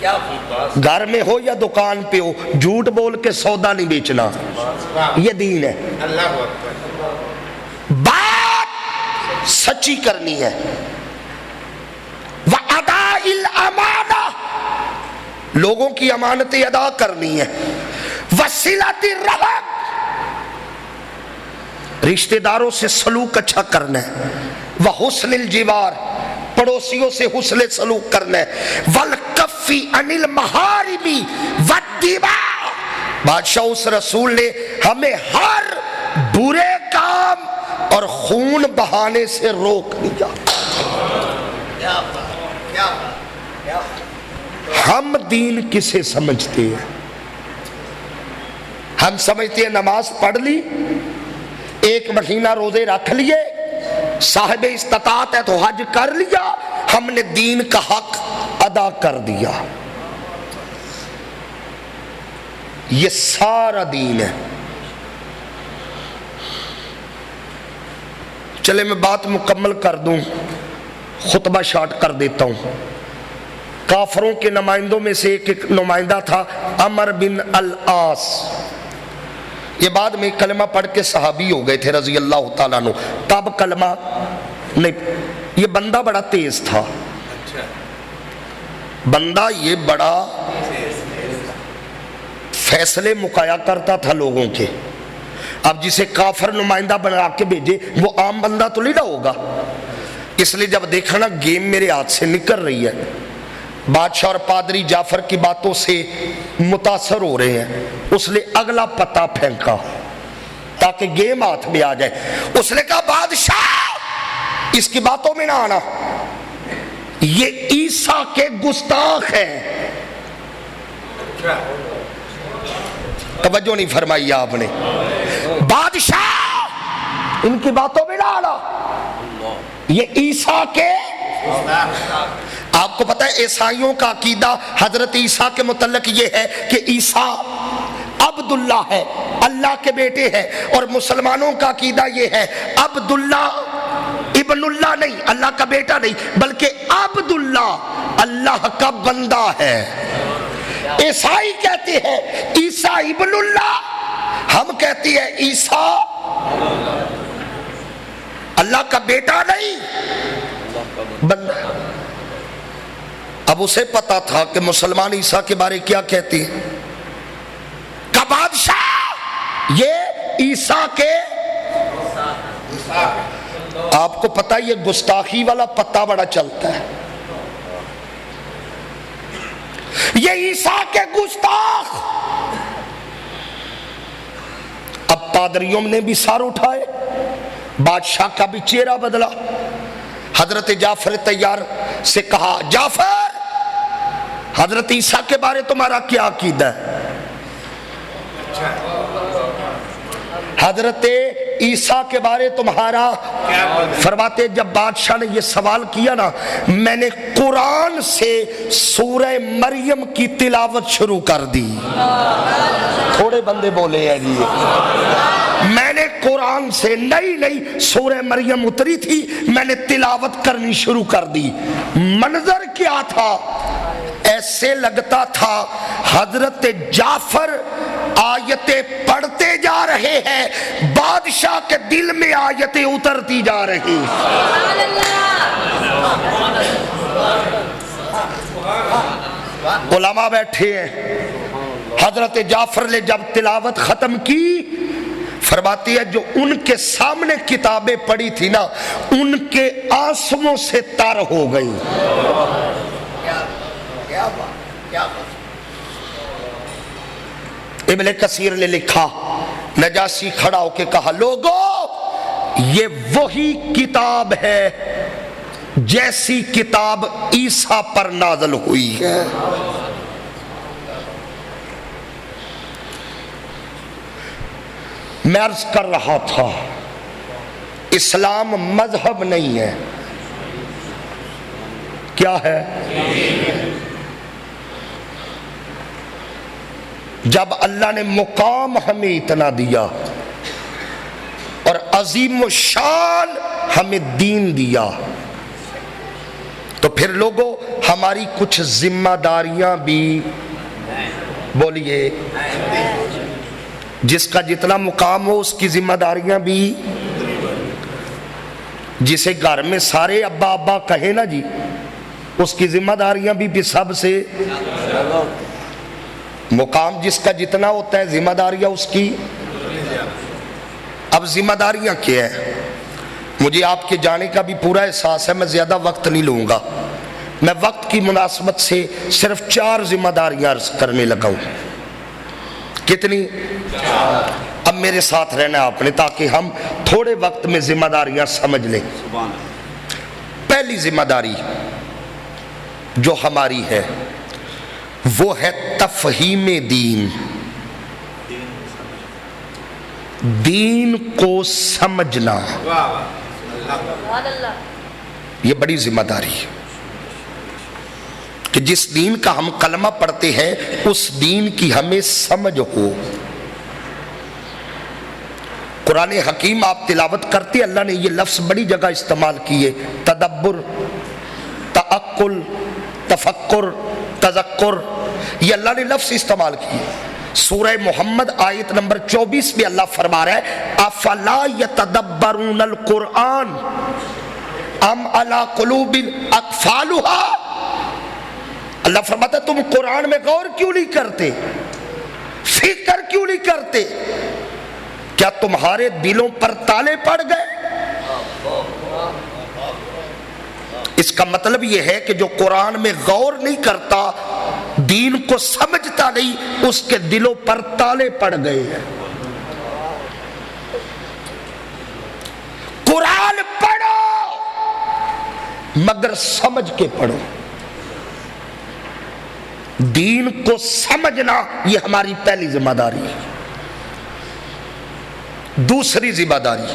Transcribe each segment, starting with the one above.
گھر میں ہو یا دکان پہ ہو، جھوٹ بول کے سودا نہیں بیچنا، یہ دین ہے۔ بات سچی کرنی ہے۔ وَأَدَاءِ الْأَمَانَةِ، لوگوں کی امانتیں ادا کرنی ہے۔ وَصِلَةِ الرَّحِمِ، رشتہ داروں سے سلوک اچھا کرنا ہے۔ وَحُسْنِ الْجِوَارِ، پڑوسیوں سے حسن سلوک کرنا ہے۔ وَالْكَفِّ عَنِ الْمَحَارِمِ وَالدِّمَاءِ، بادشاہ اس رسول نے ہمیں ہر برے کام اور خون بہانے سے روک دیا۔ ہم دین کسے سمجھتے ہیں؟ ہم سمجھتے ہیں نماز پڑھ لی، ایک مہینہ روزے رکھ لیے، صاحب استطاعت ہے تو حج کر لیا، ہم نے دین کا حق ادا کر دیا۔ یہ سارا دین ہے۔ چلے میں بات مکمل کر دوں، خطبہ شارٹ کر دیتا ہوں۔ کافروں کے نمائندوں میں سے ایک نمائندہ تھا عمر بن العاص، یہ بعد میں کلمہ پڑھ کے صحابی ہو گئے تھے رضی اللہ تعالیٰ عنہ، تب کلمہ نہیں۔ یہ بندہ بڑا تیز تھا، بندہ یہ بڑا فیصلے مکایا کرتا تھا لوگوں کے۔ اب جسے کافر نمائندہ بنا کے بھیجے وہ عام بندہ تو نہیں نہ ہوگا، اس لیے جب دیکھا نا گیم میرے ہاتھ سے نکل رہی ہے، بادشاہ اور پادری جعفر کی باتوں سے متاثر ہو رہے ہیں، اس نے اگلا پتہ پھینکا تاکہ گیم ہاتھ میں آ جائے۔ اس نے کہا بادشاہ اس کی باتوں میں نہ آنا، یہ عیسیٰ کے گستاخ ہیں۔ توجہ نہیں فرمائی آپ نے، بادشاہ ان کی باتوں میں نہ آنا، یہ عیسیٰ کے۔ آپ کو پتہ ہے عیسائیوں کا عقیدہ حضرت عیسیٰ کے متعلق یہ ہے کہ عیسیٰ عبداللہ ہے، اللہ کے بیٹے ہیں، اور مسلمانوں کا عقیدہ یہ ہے عبداللہ ابن اللہ نہیں، اللہ کا بیٹا نہیں، بلکہ عبداللہ اللہ کا بندہ ہے۔ عیسائی کہتے ہیں عیسیٰ ابن اللہ، ہم کہتی ہے عیسیٰ اللہ کا بیٹا نہیں بندہ۔ اب اسے پتا تھا کہ مسلمان عیسیٰ کے بارے کیا کہتے ہیں، کہ بادشاہ یہ عیسیٰ کے، آپ کو پتا یہ گستاخی والا پتہ بڑا چلتا ہے، یہ عیسیٰ کے گستاخ۔ اب پادریوں نے بھی سار اٹھائے، بادشاہ کا بھی چہرہ بدلا۔ حضرت جعفر تیار سے کہا جعفر حضرت عیسیٰ کے بارے تمہارا کیا عقیدہ ہے؟ حضرت عیسیٰ کے بارے تمہارا، فرماتے جب بادشاہ نے یہ سوال کیا نا، میں نے قرآن سے سورہ مریم کی تلاوت شروع کر دی۔ تھوڑے بندے بولے ہیں جی، میں نے قرآن سے نئی سورہ مریم اتری تھی، میں نے تلاوت کرنی شروع کر دی۔ منظر کیا تھا؟ ایسے لگتا تھا حضرت جعفر آیتیں پڑھتے جا رہے ہیں، بادشاہ کے دل میں آیتیں اترتی جا رہی۔ علماء بیٹھے ہیں، حضرت جعفر نے جب تلاوت ختم کی، فرماتی ہے جو ان کے سامنے کتابیں پڑھی تھی نا، ان کے آنسوؤں سے تر ہو گئی۔ ابن کثیر نے لکھا، نجاشی کھڑا ہو کے کہا لوگو یہ وہی کتاب ہے جیسی کتاب عیسیٰ پر نازل ہوئی ہے۔ میں عرض کر رہا تھا اسلام مذہب نہیں ہے، کیا ہے؟ جب اللہ نے مقام ہمیں اتنا دیا اور عظیم الشان ہمیں دین دیا، تو پھر لوگوں ہماری کچھ ذمہ داریاں بھی بولیے، جس کا جتنا مقام ہو اس کی ذمہ داریاں بھی، جسے گھر میں سارے ابا ابا کہیں نا جی، اس کی ذمہ داریاں بھی سب سے، مقام جس کا جتنا ہوتا ہے ذمہ داریاں اس کی۔ اب ذمہ داریاں کیا ہے؟ مجھے آپ کے جانے کا بھی پورا احساس ہے، میں زیادہ وقت نہیں لوں گا، میں وقت کی مناسبت سے صرف 4 ذمہ داریاں عرض کرنے لگا ہوں۔ کتنی؟ اب میرے ساتھ رہنا آپ نے تاکہ ہم تھوڑے وقت میں ذمہ داریاں سمجھ لیں۔ پہلی ذمہ داری جو ہماری ہے وہ ہے تفہیم دین، دین کو سمجھنا، یہ بڑی ذمہ داری ہے کہ جس دین کا ہم کلمہ پڑھتے ہیں اس دین کی ہمیں سمجھ ہو۔ قرآن حکیم آپ تلاوت کرتے، اللہ نے یہ لفظ بڑی جگہ استعمال کیے، تدبر، تعقل، تفکر، تذکر، یہ اللہ نے لفظ استعمال کیے۔ سورہ محمد آیت نمبر 24 میں اللہ فرما رہا ہے افلا یتدبرون القرآن ام علی قلوب اقفالها، اللہ فرماتا ہے تم قرآن میں غور کیوں نہیں کرتے، فکر کیوں نہیں کرتے، کیا تمہارے دلوں پر تالے پڑ گئے؟ اس کا مطلب یہ ہے کہ جو قرآن میں غور نہیں کرتا، دین کو سمجھتا نہیں، اس کے دلوں پر تالے پڑ گئے ہیں۔ قرآن پڑھو مگر سمجھ کے پڑھو، دین کو سمجھنا یہ ہماری پہلی ذمہ داری ہے۔ دوسری ذمہ داری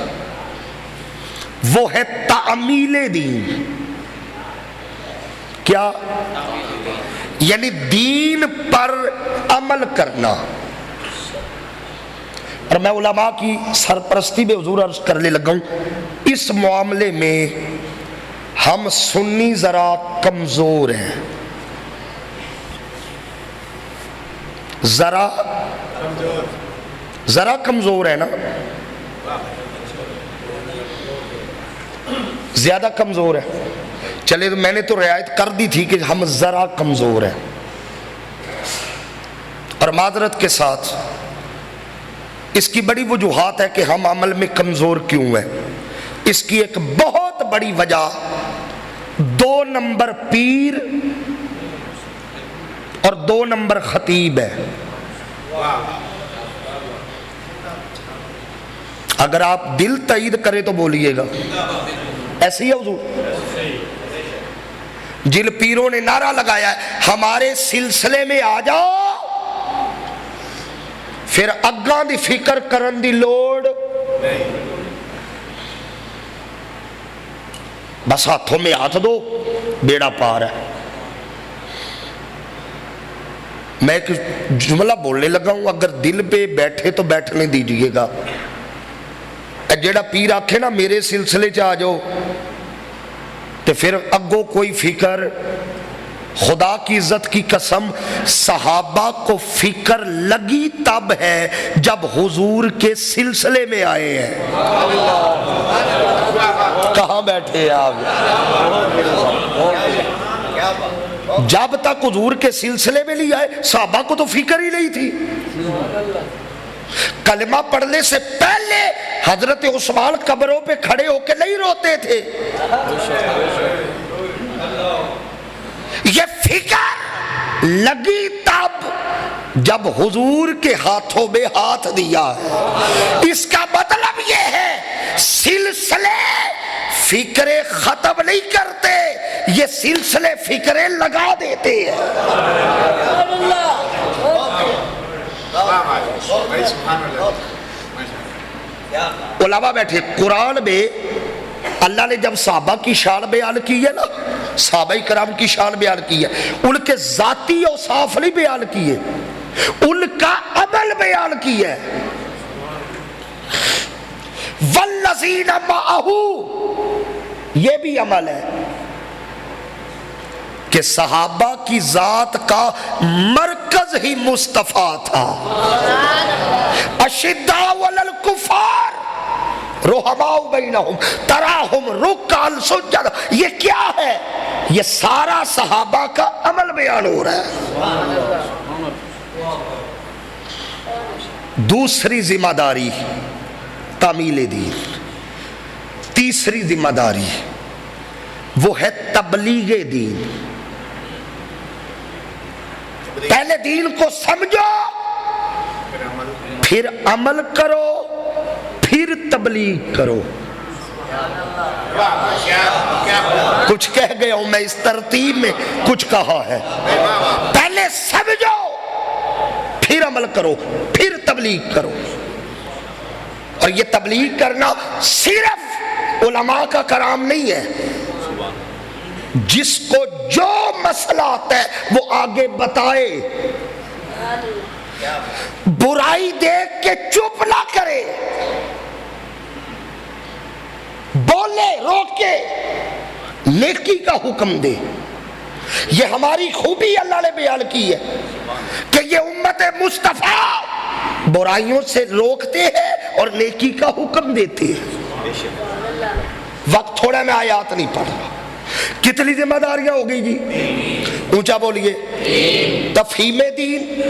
وہ ہے تعمیل دین، کیا؟ یعنی دین پر عمل کرنا۔ اور میں علماء کی سرپرستی میں حضور عرض کرنے لگا ہوں، اس معاملے میں ہم سنی ذرا کمزور ہیں، ذرا کمزور ہے نا، زیادہ کمزور ہے۔ چلے تو میں نے تو رعایت کر دی تھی کہ ہم ذرا کمزور ہیں، اور معذرت کے ساتھ اس کی بڑی وجوہات ہے کہ ہم عمل میں کمزور کیوں ہیں۔ اس کی ایک بہت بڑی وجہ 2 نمبر پیر اور 2 نمبر خطیب ہے۔ اگر آپ دل تائید کرے تو بولیے گا، ایسے ہی ہے حضور؟ جن پیروں نے نعرہ لگایا ہے ہمارے سلسلے میں آ جاؤ، پھر اگاں دی فکر کرن دی لوڑ، بس ہاتھوں میں ہاتھ دو، بیڑا پار ہے۔ میں ایک جملہ بولنے لگا ہوں، اگر دل پہ بیٹھے تو بیٹھنے دیجئے گا۔ جیڑا پیر آکھے نا میرے سلسلے چاہ جاؤ، تو پھر اگو کوئی فکر، خدا کی عزت کی قسم صحابہ کو فکر لگی تب ہے جب حضور کے سلسلے میں آئے ہیں۔ کہاں بیٹھے آپ؟ جب تک حضور کے سلسلے میں نہیں آئے صحابہ کو تو فکر ہی نہیں تھی۔ کلمہ پڑھنے سے پہلے حضرت عثمان قبروں پہ کھڑے ہو کے نہیں روتے تھے۔ یہ فکر لگی تب جب حضور کے ہاتھوں میں ہاتھ دیا ہے۔ اس کا مطلب یہ ہے سلسلے فکریں ختم نہیں کرتے، یہ سلسلے فکریں لگا دیتے ہیں۔ علماء بیٹھے، قرآن میں اللہ نے جب صحابہ کی شان بیان کی ہے نا، صحابہ کرام کی شان بیان کی ہے، ان کے ذاتی اوصاف نہیں بیان کیے، ان کا عمل بیان کی ہے۔ والذین معہ، یہ بھی عمل ہے۔ کہ صحابہ کی ذات کا مرکز ہی مصطفیٰ تھا. اشداء علی الکفار رحماء بینہم تراہم رکعا سجدا. یہ کیا ہے؟ یہ سارا صحابہ کا عمل بیان ہو رہا ہے. دوسری ذمہ داری تعمیل دین. تیسری ذمہ داری وہ ہے تبلیغ دین. پہلے دین کو سمجھو، پھر عمل کرو، پھر تبلیغ کرو. کچھ کہہ گیا ہوں میں اس ترتیب میں، کچھ کہا ہے. پہلے سمجھو، پھر عمل کرو، پھر تبلیغ کرو. اور یہ تبلیغ کرنا صرف علماء کا کام نہیں ہے. جس کو جو مسئلہ آتا ہے وہ آگے بتائے، برائی دیکھ کے چپ نہ کرے، بولے روکے، نیکی کا حکم دے. یہ ہماری خوبی اللہ نے بیان کی ہے کہ یہ امت مصطفیٰ برائیوں سے روکتے ہیں اور نیکی کا حکم دیتے ہیں. وقت تھوڑا میں آیات نہیں پڑھ رہا. کتنی ذمہ داریاں ہو گئی جی؟ اونچا بولیے. تفہیم دین،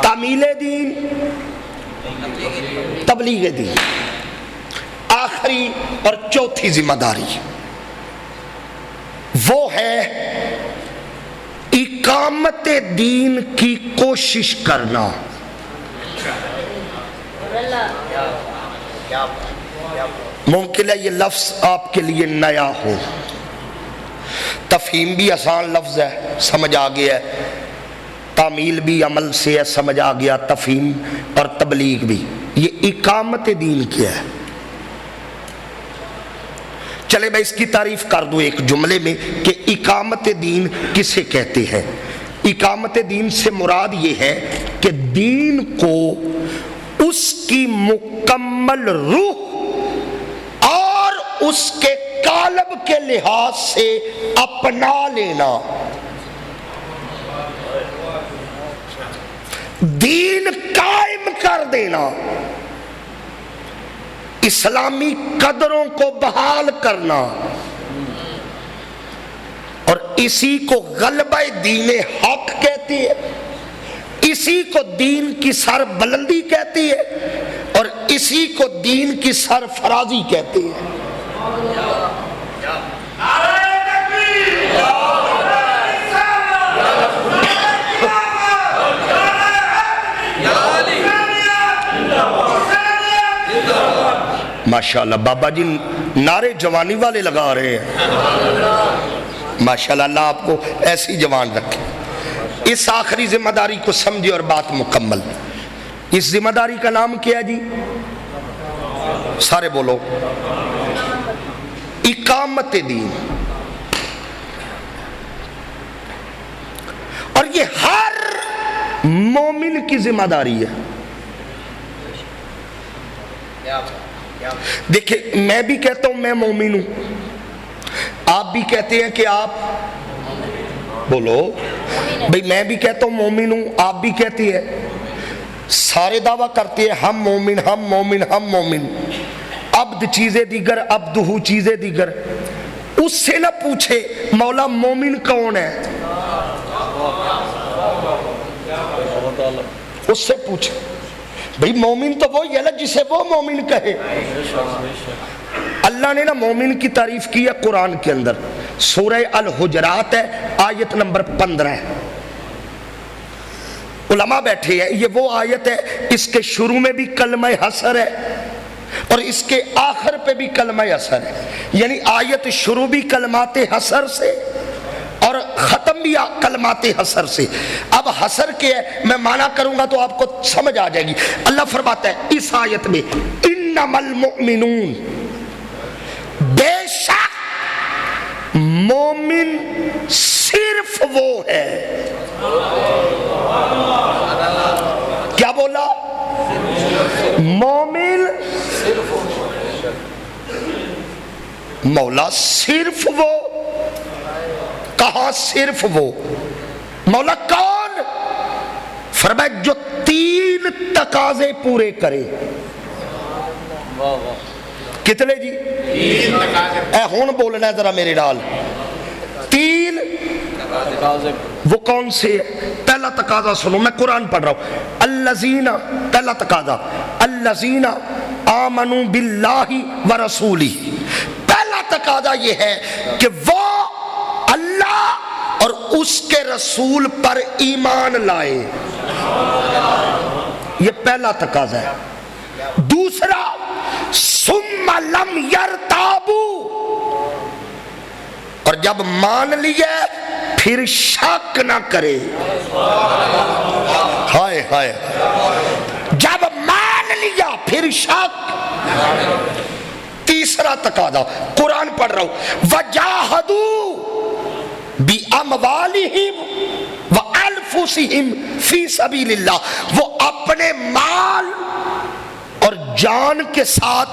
تعمیل دین، تبلیغ دین. آخری اور چوتھی ذمہ داری وہ ہے اقامت دین کی کوشش کرنا. ممکن ہے یہ لفظ آپ کے لیے نیا ہو. تفہیم بھی آسان لفظ ہے، سمجھ آ گیا ہے. تعمیل بھی عمل سے ہے، سمجھ آ گیا. تفہیم اور تبلیغ بھی. یہ اقامت دین کیا ہے؟ چلے میں اس کی تعریف کر دوں ایک جملے میں کہ اقامت دین کسے کہتے ہیں. اقامت دین سے مراد یہ ہے کہ دین کو اس کی مکمل روح اور اس کے قالب کے لحاظ سے اپنا لینا. دین قائم کر دینا، اسلامی قدروں کو بحال کرنا، اور اسی کو غلبہ دین حق کہتی ہے. اسی کو دین کی سر بلندی کہتی ہے، اور اسی کو دین کی سرفرازی کہتی ہے. ماشاءاللہ بابا جی نعرے جوانی والے لگا رہے ہیں. ماشاءاللہ اللہ آپ کو ایسی جوان رکھے. اس آخری ذمہ داری کو سمجھے اور بات مکمل. اس ذمہ داری کا نام کیا ہے جی؟ سارے بولو. اقامت دین. اور یہ ہر مومن کی ذمہ داری ہے. دیکھیں میں بھی کہتا ہوں میں مومن ہوں، آپ بھی کہتے ہیں کہ آپ بولو بھئی میں بھی کہتا ہوں مومن ہوں، آپ بھی کہتی ہے. سارے دعویٰ کرتے ہیں ہم مومن ہم مومن ہم مومن. عبد چیزیں دیگر عبدہو چیزیں دیگر. اس سے نہ پوچھے مولا مومن کون ہے، اس سے پوچھے بھئی مومن تو وہی ہے جسے وہ مومن کہے. اللہ نے نا مومن کی تعریف کی ہے قرآن کے اندر. سورہ الحجرات ہے، آیت نمبر 15 ہے. علماء بیٹھے ہیں، یہ وہ آیت ہے اس کے شروع میں بھی کلمہ حسر ہے اور اس کے آخر پہ بھی کلمہ حسر ہے. یعنی آیت شروع بھی کلمات حسر سے اور ختم بھی کلمات حسر سے. اب حسر کے ہے میں معنی کروں گا تو آپ کو سمجھ آ جائے گی. اللہ فرماتا ہے اس آیت میں انما المؤمنون، بے شک مومن صرف وہ ہے. کیا بولا؟ مومن مولا صرف وہ. کہا صرف وہ مولا کون؟ فرمایا جو 3 تقاضے پورے کرے. کتنے جی؟ 3 تقاضے. اے ہون بولنا ہے ذرا میرے نال. 3 تقاضے. وہ کون سے ہے؟ پہلا تقاضا سنو، میں قرآن پڑھ رہا ہوں. الذین، پہلا تقاضا الذین آمنوا باللہ ورسولہ. پہلا تقاضا یہ ہے کہ وہ اللہ اور اس کے رسول پر ایمان لائے. یہ پہلا تقاضا ہے. دوسرا ثم لم یرتابوا، اور جب مان لیے پھر شک نہ کرے. ہائے ہائے، جب مان لیا پھر شک. تیسرا تقاضا قرآن پڑھ رہا ہوں. وجاہدوا باموالہم وانفسہم فی سبیل اللہ، وہ اپنے مال اور جان کے ساتھ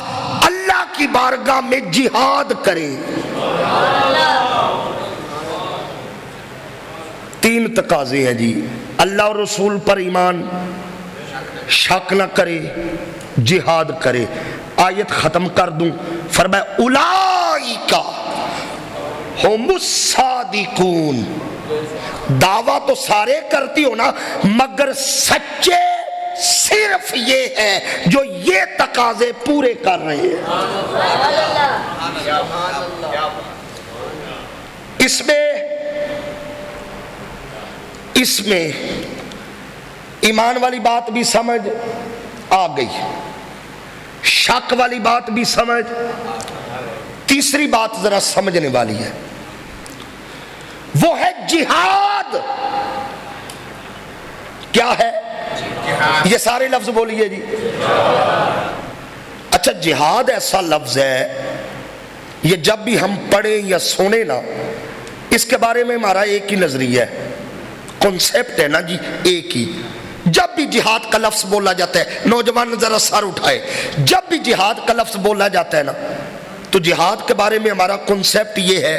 اللہ کی بارگاہ میں جہاد کرے. 3 تقاضے ہیں جی. اللہ اور رسول پر ایمان، شک نہ کرے، جہاد کرے. آیت ختم کر دوں. فرمایا اولئک ہم الصادقون. دعویٰ تو سارے کرتی ہو نا، مگر سچے صرف یہ ہے جو یہ تقاضے پورے کر رہے ہیں. اس میں ایمان والی بات بھی سمجھ آ گئی، شک والی بات بھی سمجھ. تیسری بات ذرا سمجھنے والی ہے، وہ ہے جہاد. کیا ہے؟ یہ سارے لفظ بولیے جی. اچھا، جہاد ایسا لفظ ہے، یہ جب بھی ہم پڑھیں یا سنیں نا، اس کے بارے میں ہمارا ایک ہی نظریہ ہے، کنسپٹ ہے نا جی، ایک ہی. جب بھی جہاد کا لفظ بولا جاتا ہے، نوجوان ذرا سر اٹھائے، جب بھی جہاد کا لفظ بولا جاتا ہے نا، تو جہاد کے بارے میں ہمارا کنسپٹ یہ ہے،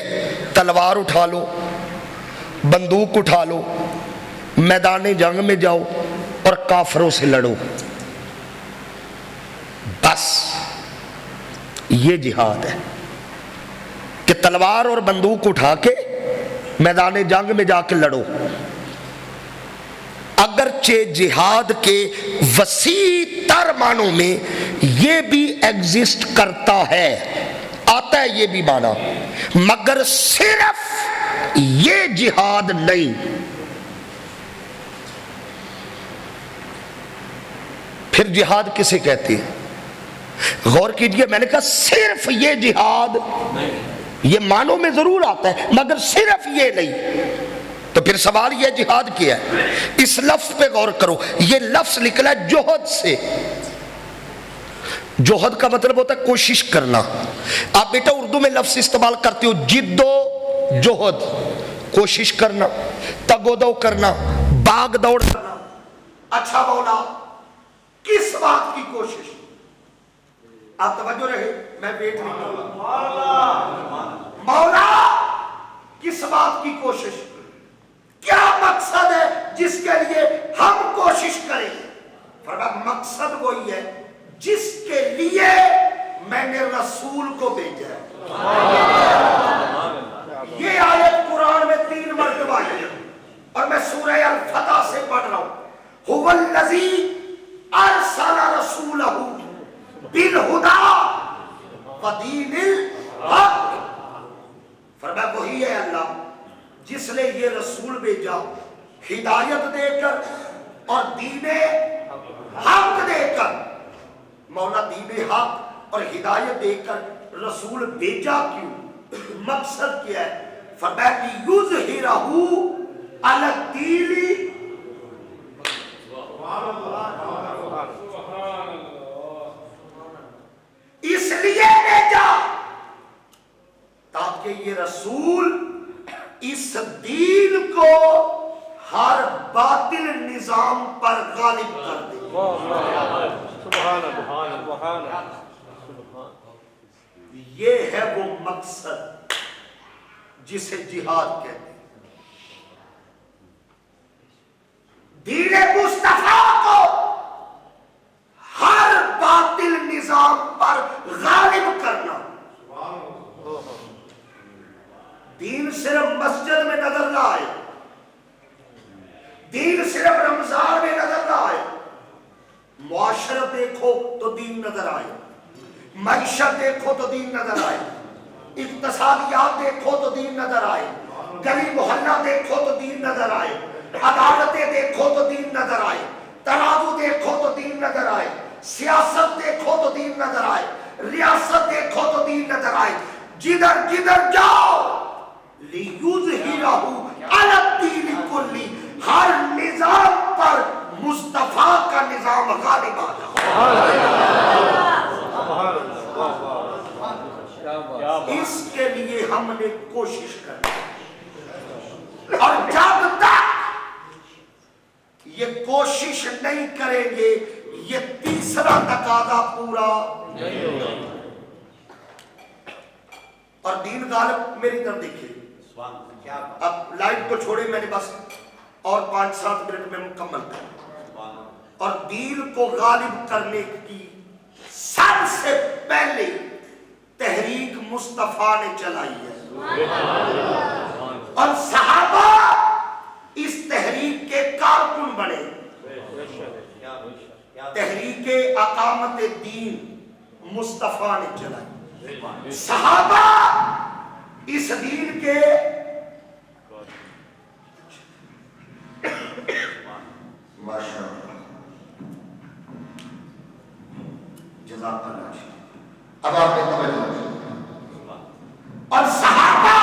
تلوار اٹھا لو، بندوق اٹھا لو، میدان جنگ میں جاؤ اور کافروں سے لڑو. بس یہ جہاد ہے کہ تلوار اور بندوق اٹھا کے میدان جنگ میں جا کے لڑو. اگرچہ جہاد کے وسیع تر معنوں میں یہ بھی ایگزسٹ کرتا ہے، آتا ہے یہ بھی معنی، مگر صرف یہ جہاد نہیں. پھر جہاد کسے کہتے ہیں؟ غور کیجئے، میں نے کہا صرف یہ جہاد، یہ معنوں میں ضرور آتا ہے مگر صرف یہ نہیں. تو پھر سوال یہ جہاد کیا ہے؟ اس لفظ پہ غور کرو. یہ لفظ نکلا ہے جوہد سے. جوہد کا مطلب ہوتا ہے کوشش کرنا. آپ بیٹا اردو میں لفظ استعمال کرتے ہو جد و جوہد، کوشش کرنا، تگ و دو کرنا، باغ دوڑ کرنا. اچھا مولا کس بات کی کوشش؟ آپ توجہ رہے، میں ویٹ نہیں کروں. مولا کس بات کی کوشش؟ کیا مقصد ہے جس کے لیے ہم کوشش کریں؟ فرمایا مقصد وہی ہے جس کے لیے میں نے رسول کو بھیجا ہے. یہ آیت قرآن میں 3 مرتبہ ہے اور میں سورہ الفتح سے پڑھ رہا ہوں. هو الذی ارسل رسولہ بالہدی ودین الحق. فرمایا وہی ہے اللہ جس نے یہ رسول بھیجا ہدایت دے کر اور دین حق دے کر. مولا دین حق اور ہدایت دے کر رسول بھیجا کیوں؟ مقصد کیا ہے؟ فرمایا لیظہرہ علی الدین. اس لیے بھیجا تاکہ یہ رسول اس دین کو ہر باطل نظام پر غالب کر دے. یہ ہے وہ مقصد جسے جہاد کہتے ہیں. دین مصطفیٰ کو ہر باطل نظام پر غالب کرنا. دین صرف مسجد میں نظر نہ آئے, دین صرف رمضان میں نظر نہ آئے, معاشرت دیکھو تو دین نظر آئے, معیشت دیکھو تو دین نظر آئے, اقتصادیات دیکھو تو دین نظر آئے, گلی محلہ دیکھو تو دین نظر آئے, عدالتیں دیکھو تو دین نظر آئے, ترازو دیکھو تو دین نظر آئے, سیاست دیکھو تو دین نظر آئے, ریاست دیکھو تو دین نظر آئے. جدھر جدھر جاؤ لِيُظْهِرَهُ عَلَى الدِّينِ كُلِّهِ, ہر نظام پر مصطفیٰ کا نظام غالب آ جائے. اس کے لیے ہم نے کوشش کرنی, اور جب تک یہ کوشش نہیں کریں گے یہ تیسرا تقاضا پورا نہیں ہوگا. اور دین غالب, میری طرف دیکھیے, اب لائٹ کو چھوڑے, میں نے بس اور 5-7 منٹ میں مکمل کرنا. اور دین کو غالب کرنے کی سب سے پہلے تحریک مصطفیٰ نے چلائی ہے, اور صحابہ اس تحریک کے کارکن بنے. تحریک اقامت دین مصطفیٰ نے چلائی, صحابہ اس دین کے ماشاءاللہ جزاک اللہ. اب آپ نے توجہ, اور صحابہ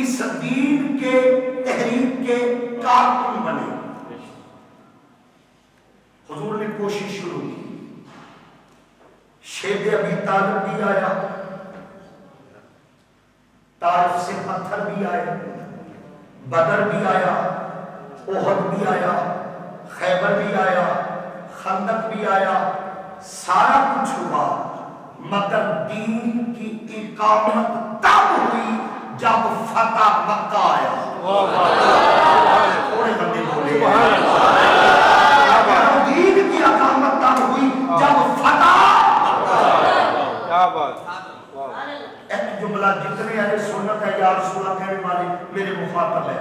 اس دین کے تحریک کے کارکن بنے. حضور نے کوشش شروع کی, شیب ابی طالب بھی آیا, طائف سے پتھر بھی آئے, بدر بھی آیا, احد بھی آیا, خیبر بھی آیا, خندق بھی آیا, سارا کچھ ہوا, مگر دین کی اقامت تب ہوئی جب فتح مکہ آیا. تھوڑے بندے بولے, دین کی اقامت تب ہوئی جب فتح. ایک جملہ جتنے اہل سنت ہے یا رسول اللہ کہنے والے میرے مخاطب ہے,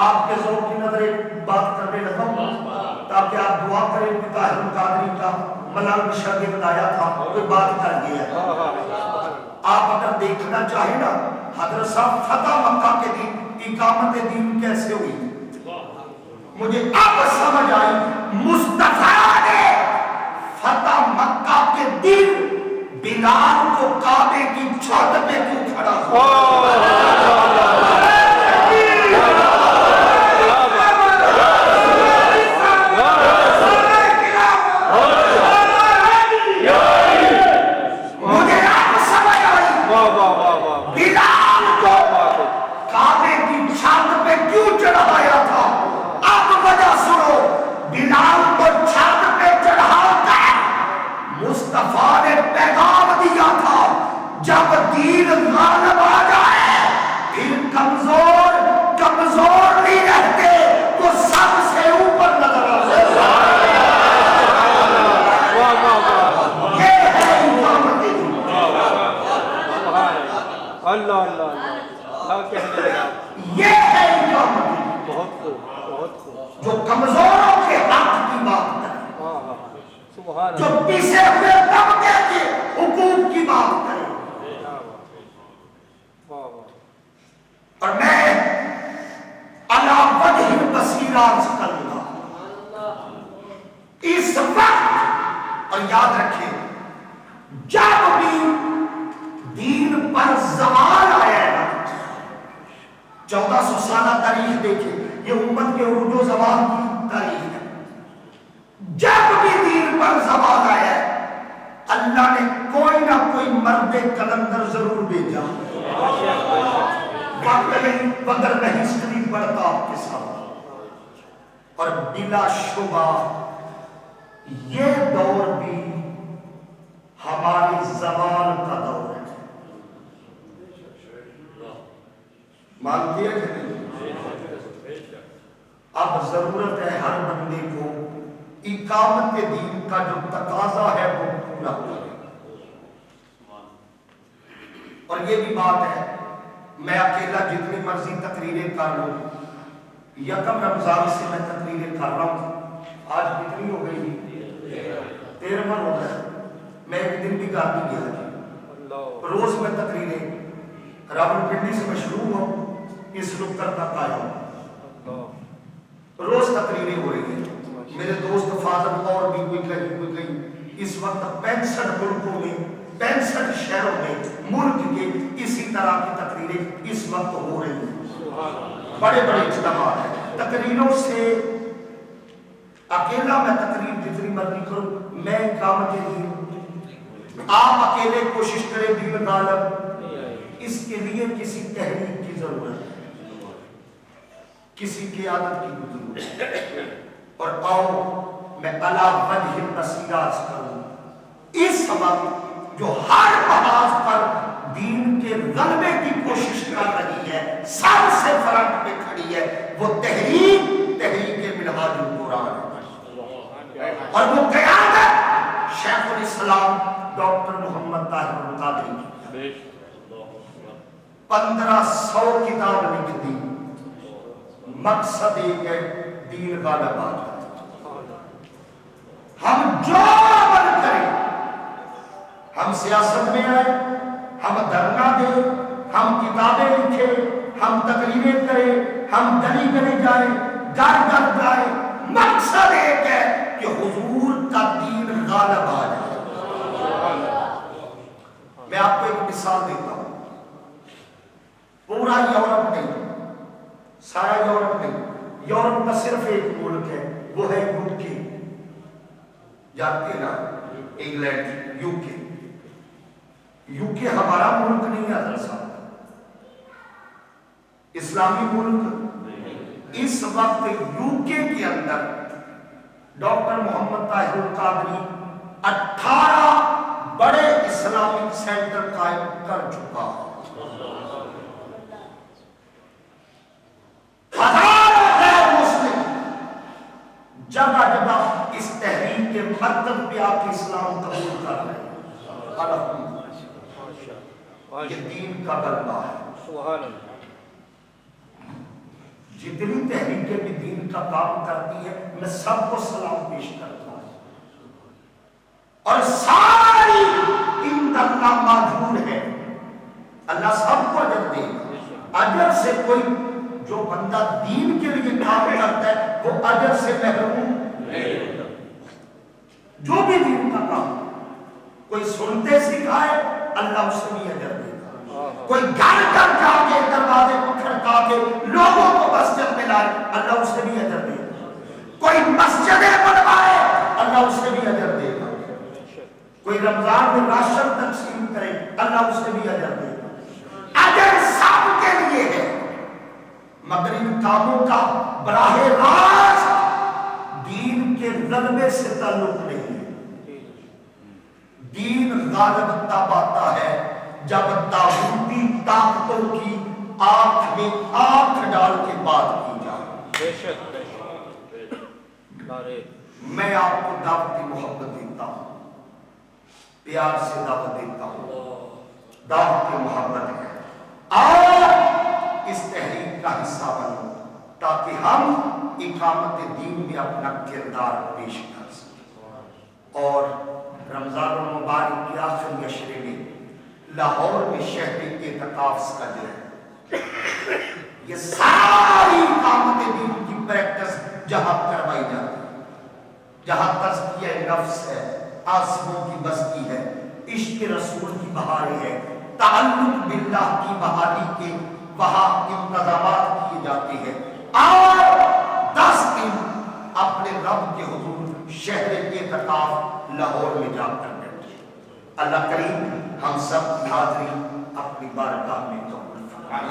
آپ کے ذوق کی نظر ایک بات کرنے لگا ہوں تاکہ آپ دعا کریں. طاہر القادری کا ملنگ شاگرد آیا تھا, کوئی بات کر گیا. آپ اگر دیکھنا چاہیں نا حضرت صاحب فتح مکہ کے دن اقامت دین کیسے ہوئی, مجھے اب سمجھ آئی. مصطفیٰ نے فتح مکہ کے دن بلال کو کعبے کی چھت پہ کیوں کھڑا مجھے آپ سمجھ آئی. بلال کو کعبے کی چھت پہ کیوں چڑھایا تھا. اب وجہ سنو, بلال کو چھت پہ چڑھا کر مصطفیٰ نے پیغام دیا تھا جب دین غالب آ جائے پھر کمزور نہیں رہتے تو سب سے اوپر نظر آتے. یہ ہے اقامت دین. اللہ اللہ یہ ہے اقامت دین. جو کمزوروں کے حق کی بات کرے, جو پیچھے ہوئے طبقے کے حقوق کی بات کرے. اور میں علی وجہ البصیرہ عرض کروں گا اس وقت, اور یاد رکھیں جب بھی دین پر زوال آیا ہے نا, 1400 سالہ تاریخ دیکھیں, یہ امت کے عروج و زوال کی تاریخ ہے. جب بھی دین پر زوال آیا ہے اللہ نے کوئی نہ کوئی مرد کلندر ضرور بھیجا. وقت نہیں وگر نہیں ہسٹری پڑھتا آپ کے ساتھ, اور بلا شبہ یہ دور بھی ہماری زوال کا دور ہے. مانتی ہے کہ نہیں؟ ضرورت ہے ہر بندے کو اقامت دین کا جو تقاضا ہے وہ پورا ہو جائے. اور یہ بھی بات ہے میں اکیلا جتنی مرضی تقریریں کر لوں, یکم رمضان سے میں تقریریں کر رہا ہوں, آج کتنی ہو گئی 13 ہو گئے, میں ایک دن بھی گھر نہیں گیا. روز میں تقریریں راولپنڈی سے میں شروع ہوں اس نقطہ تک آیا ہوں, روز تقریریں ہو رہی ہیں. میرے دوست فاضل اور بھی کوئی کہیں اس وقت 65 ملکوں میں 65 شہروں میں ملک کے اسی طرح کی تقریریں اس وقت ہو رہی ہیں. بڑے بڑے اجتماعات ہیں. تقریروں سے اکیلا میں تقریر جتنی مرضی کروں میں اقامت دین, آپ اکیلے کوشش کریں دین غالب, اس کے لیے کسی تحریک کی ضرورت ہے, کسی قیادت کی ضرورت ہے. اور آؤ میں علا وجہ البصیرہ کروں اس وقت جو ہر آواز پر دین کے غلبے کی کوشش کر رہی ہے, سب سے فرنٹ پہ کھڑی ہے, وہ تحریک منہاج القرآن ہے. اور وہ قیادت شیخ الاسلام ڈاکٹر محمد طاہر القادری کی 1500 کتاب لکھ دی. مقصد ایک ہے دین غالب آ جائے. ہم جو عمل کریں, ہم سیاست میں آئے, ہم دھرنا دیں, ہم کتابیں لکھیں, ہم تقریریں کریں, ہم گلی گلی جائیں, گھر گھر جائیں, مقصد ایک ہے کہ حضور کا دین غالب آ جائے. میں آپ کو ایک مثال دیتا ہوں. پورا یورپ نہیں, سارا یورپ نہیں, یورپ کا صرف ایک ملک ہے, وہ ہے یو کے. جانتے نا انگلینڈ, یو کے. یو کے ہمارا ملک نہیں ہے حضرت صاحب, اسلامی ملک. اس وقت یو کے اندر ڈاکٹر محمد طاہر القادری 18 بڑے اسلامک سینٹر قائم کر چکا. ہزاروں غیر مسلم جگہ جگہ اس تحریک کے مرکز پہ آپ اسلام قبول کر رہے ہیں. الحمدللہ یہ دین کا غلبہ ہے. جتنی تحریکیں بھی دین کا کام کرتی ہے میں سب کو سلام پیش کرتا ہوں, اور ساری عند اللہ معجور ہے. اللہ سب کو اجر دے گا. اجر سے کوئی جو بندہ دین کے لیے کام کرتا ہے وہ اجر سے محروم نہیں. جو بھی دین کا کام کوئی سنتے سکھائے اللہ اسے بھی اجر دے گا. کوئی گھر گھر جا کے دروازے کو کھڑکا کے لوگوں کو مسجد میں لائے اللہ اسے بھی اجر دے گا. کوئی مسجدیں بنوائے اللہ اسے بھی اجر دے گا. کوئی رمضان میں راشن تقسیم کرے اللہ اسے بھی اجر دے گا. اجر سب کے لیے ہے, مگر ان کاموں کا براہ راست دین کے غلبے سے تعلق نہیں ہے. دین غالب تب آتا ہے جب طاغوتی طاقتوں کی آنکھ میں آنکھ ڈال کے بات کی جائے. میں آپ کو دعوت محبت دیتا ہوں, پیار سے دعوت دیتا ہوں. دعوت محبت ہے, اور اس تحریک کا حصہ بنو تاکہ ہم اقامت دین میں اپنا کردار پیش کر سکیں. اور رمضان المبارک کے آخری عشرے میں لاہور میں شہر اعتکاف کا جو ہے یہ ساری اقامت دین کی پریکٹس جہاں کروائی جاتی ہے, جہاں تزکیہ نفس ہے, آسموں کی بستی ہے, عشق رسول کی بہاریں ہے, تعلق باللہ کی بحالی کے وہاں انتظامات کیے جاتے ہیں. اور 10 دن اپنے رب کے حضور شہر اعتکاف لاہور میں جا کر بیٹھے. اللہ کریم ہم سب کی حاضری اپنی بارگاہ میں تو